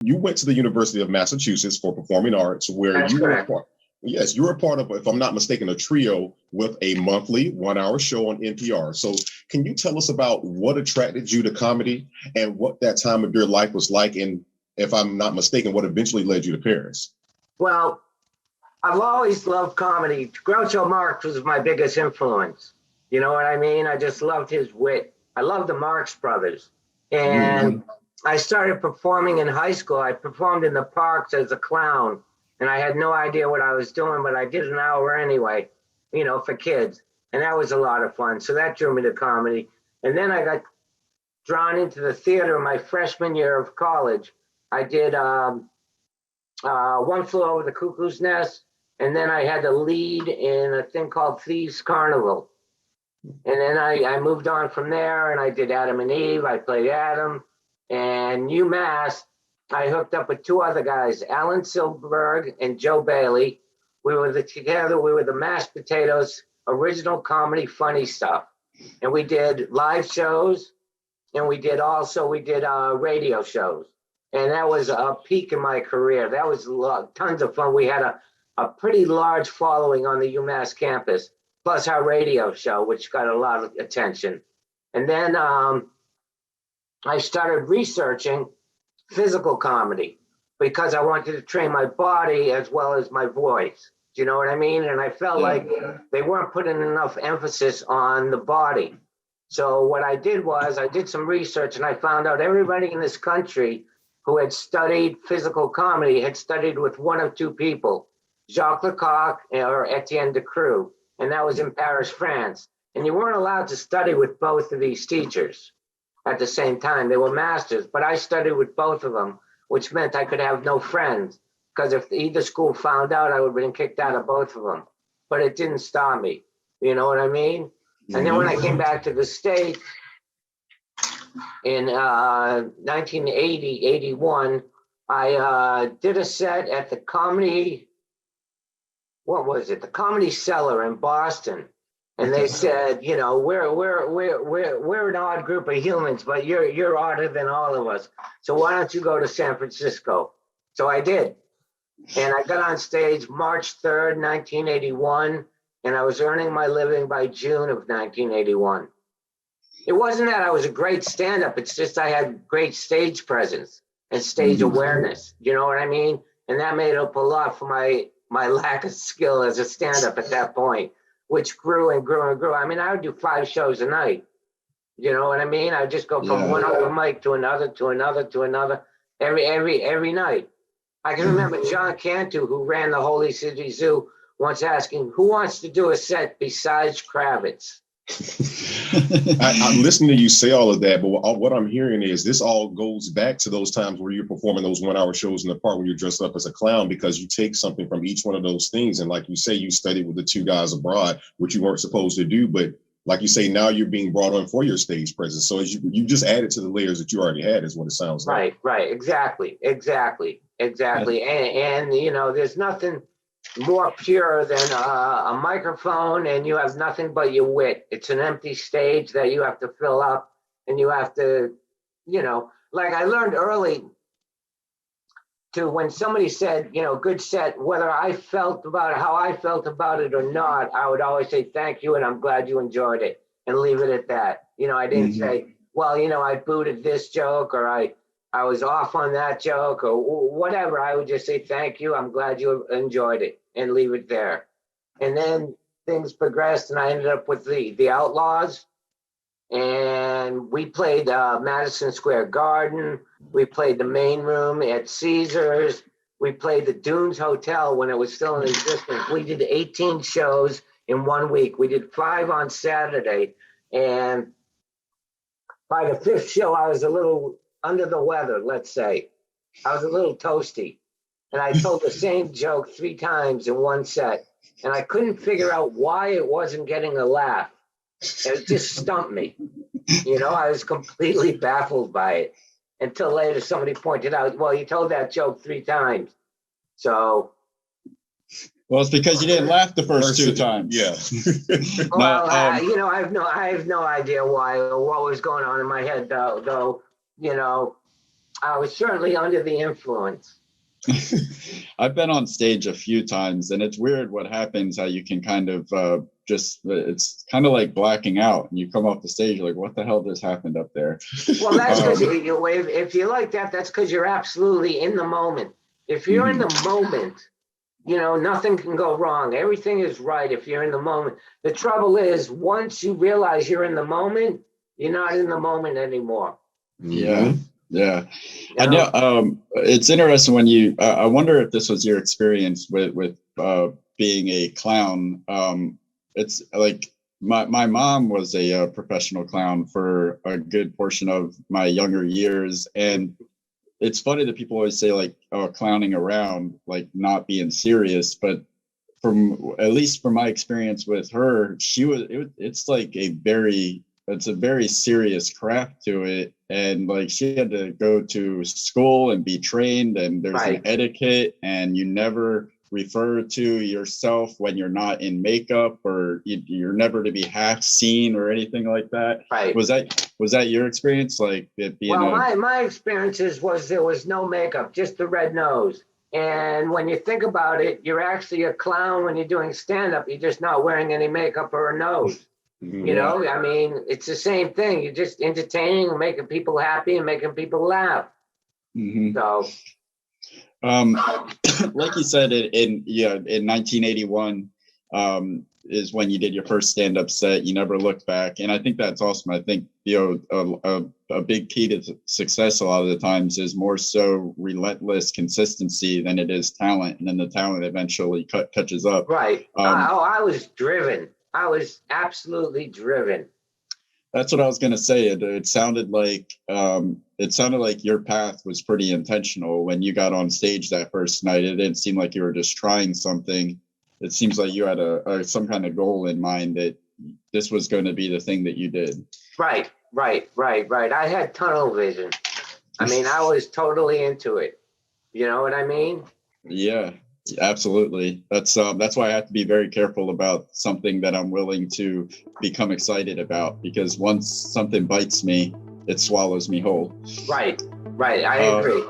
you went to the University of Massachusetts for performing arts, where That's you correct. were part. Yes, you were part of, if I'm not mistaken, a trio with a monthly 1 hour show on NPR. So can you tell us about what attracted you to comedy and what that time of your life was like? And if I'm not mistaken, what eventually led you to Paris? Well, I've always loved comedy. Groucho Marx was my biggest influence. You know what I mean? I just loved his wit. I loved the Marx Brothers. And I started performing in high school. I performed in the parks as a clown, and I had no idea what I was doing, but I did an hour anyway, you know, for kids. And that was a lot of fun. So that drew me to comedy. And then I got drawn into the theater my freshman year of college. I did One Flew Over the Cuckoo's Nest, and then I had to lead in a thing called Thieves Carnival. And then I moved on from there, and I did Adam and Eve. I played Adam. And UMass, I hooked up with two other guys, Alan Silberberg and Joe Bailey. We were together. We were the Mashed Potatoes, original comedy, funny stuff. And we did live shows, and we did radio shows. And that was a peak in my career. That was tons of fun. We had a pretty large following on the UMass campus, plus our radio show, which got a lot of attention. And then I started researching physical comedy because I wanted to train my body as well as my voice. Do you know what I mean? And I felt like they weren't putting enough emphasis on the body. So what I did was I did some research, and I found out everybody in this country who had studied physical comedy had studied with one of two people, Jacques Lecoq or Etienne Decroux, and that was in Paris, France. And you weren't allowed to study with both of these teachers at the same time. They were masters, but I studied with both of them, which meant I could have no friends, because if either school found out, I would have been kicked out of both of them. But it didn't stop me. You know what I mean? And then when I came back to the States in 1980, 81, I did a set at the Comedy Cellar in Boston. And they said, you know, we're an odd group of humans, but you're odder than all of us. So why don't you go to San Francisco? So I did. And I got on stage March 3rd, 1981, and I was earning my living by June of 1981. It wasn't that I was a great stand-up. It's just I had great stage presence and stage awareness. You know what I mean? And that made up a lot for my lack of skill as a stand-up at that point, which grew and grew and grew. I mean, I would do 5 shows a night. You know what I mean? I would just go from one open mic to another, to another, to another, every night. I can remember John Cantu, who ran the Holy City Zoo, once asking, who wants to do a set besides Kravitz? I'm listening to you say all of that, but what I'm hearing is this all goes back to those times where you're performing those 1 hour shows in the park when you're dressed up as a clown, because you take something from each one of those things. And like you say, you studied with the two guys abroad, which you weren't supposed to do. But like you say, now you're being brought on for your stage presence. So as you just added to the layers that you already had, is what it sounds like. Right. Exactly. And you know, there's nothing more pure than a microphone, and you have nothing but your wit. It's an empty stage that you have to fill up, and you have to, you know, like I learned early to, when somebody said, you know, good set, whether I felt about it, how I felt about it or not, I would always say thank you and I'm glad you enjoyed it, and leave it at that. You know, I didn't say, well, you know, I booted this joke, or I was off on that joke, or whatever. I would just say thank you, I'm glad you enjoyed it, and leave it there. And then things progressed, and I ended up with the Outlaws, and we played Madison Square Garden. We played the Main Room at Caesars. We played the Dunes Hotel when it was still in existence. We did 18 shows in 1 week. We did 5 on Saturday, and by the 5th show, I was a little under the weather, let's say. I was a little toasty, and I told the same joke 3 times in one set, and I couldn't figure out why it wasn't getting a laugh. It just stumped me. You know, I was completely baffled by it until later somebody pointed out, well, you told that joke 3 times. So. Well, it's because you didn't laugh the first 2 times. Yeah. Well, you know, I have no idea why or what was going on in my head, though. You know, I was certainly under the influence. I've been on stage a few times, and it's weird what happens, how you can kind of it's kind of like blacking out, and you come off the stage, you're like, what the hell just happened up there? Well, that's because if you like that, that's because you're absolutely in the moment. If you're in the moment, you know, nothing can go wrong. Everything is right if you're in the moment. The trouble is, once you realize you're in the moment, you're not in the moment anymore. Yeah. Yeah. You I know. It's interesting when you, I wonder if this was your experience with being a clown. It's like my mom was a professional clown for a good portion of my younger years. And it's funny that people always say like, oh, clowning around, like not being serious. But from, at least from my experience with her, it's like it's a very serious craft to it. And like she had to go to school and be trained, and there's an etiquette, and you never refer to yourself when you're not in makeup, or you're never to be half seen or anything like that. Right. Was that your experience? Like it being my experiences was there was no makeup, just the red nose. And when you think about it, you're actually a clown when you're doing stand-up. You're just not wearing any makeup or a nose. You know, I mean, it's the same thing. You're just entertaining and making people happy and making people laugh. So, like you said, in 1981 is when you did your first stand-up set. You never looked back, and I think that's awesome. I think, you know, a big key to success a lot of the times is more so relentless consistency than it is talent, and then the talent eventually catches up. Right. I was driven. I was absolutely driven. That's what I was going to say. It sounded like your path was pretty intentional when you got on stage that first night. It didn't seem like you were just trying something. It seems like you had some kind of goal in mind that this was going to be the thing that you did. Right. I had tunnel vision. I mean, I was totally into it. You know what I mean? Yeah. Absolutely. That's why I have to be very careful about something that I'm willing to become excited about, because once something bites me, it swallows me whole. Right. I agree.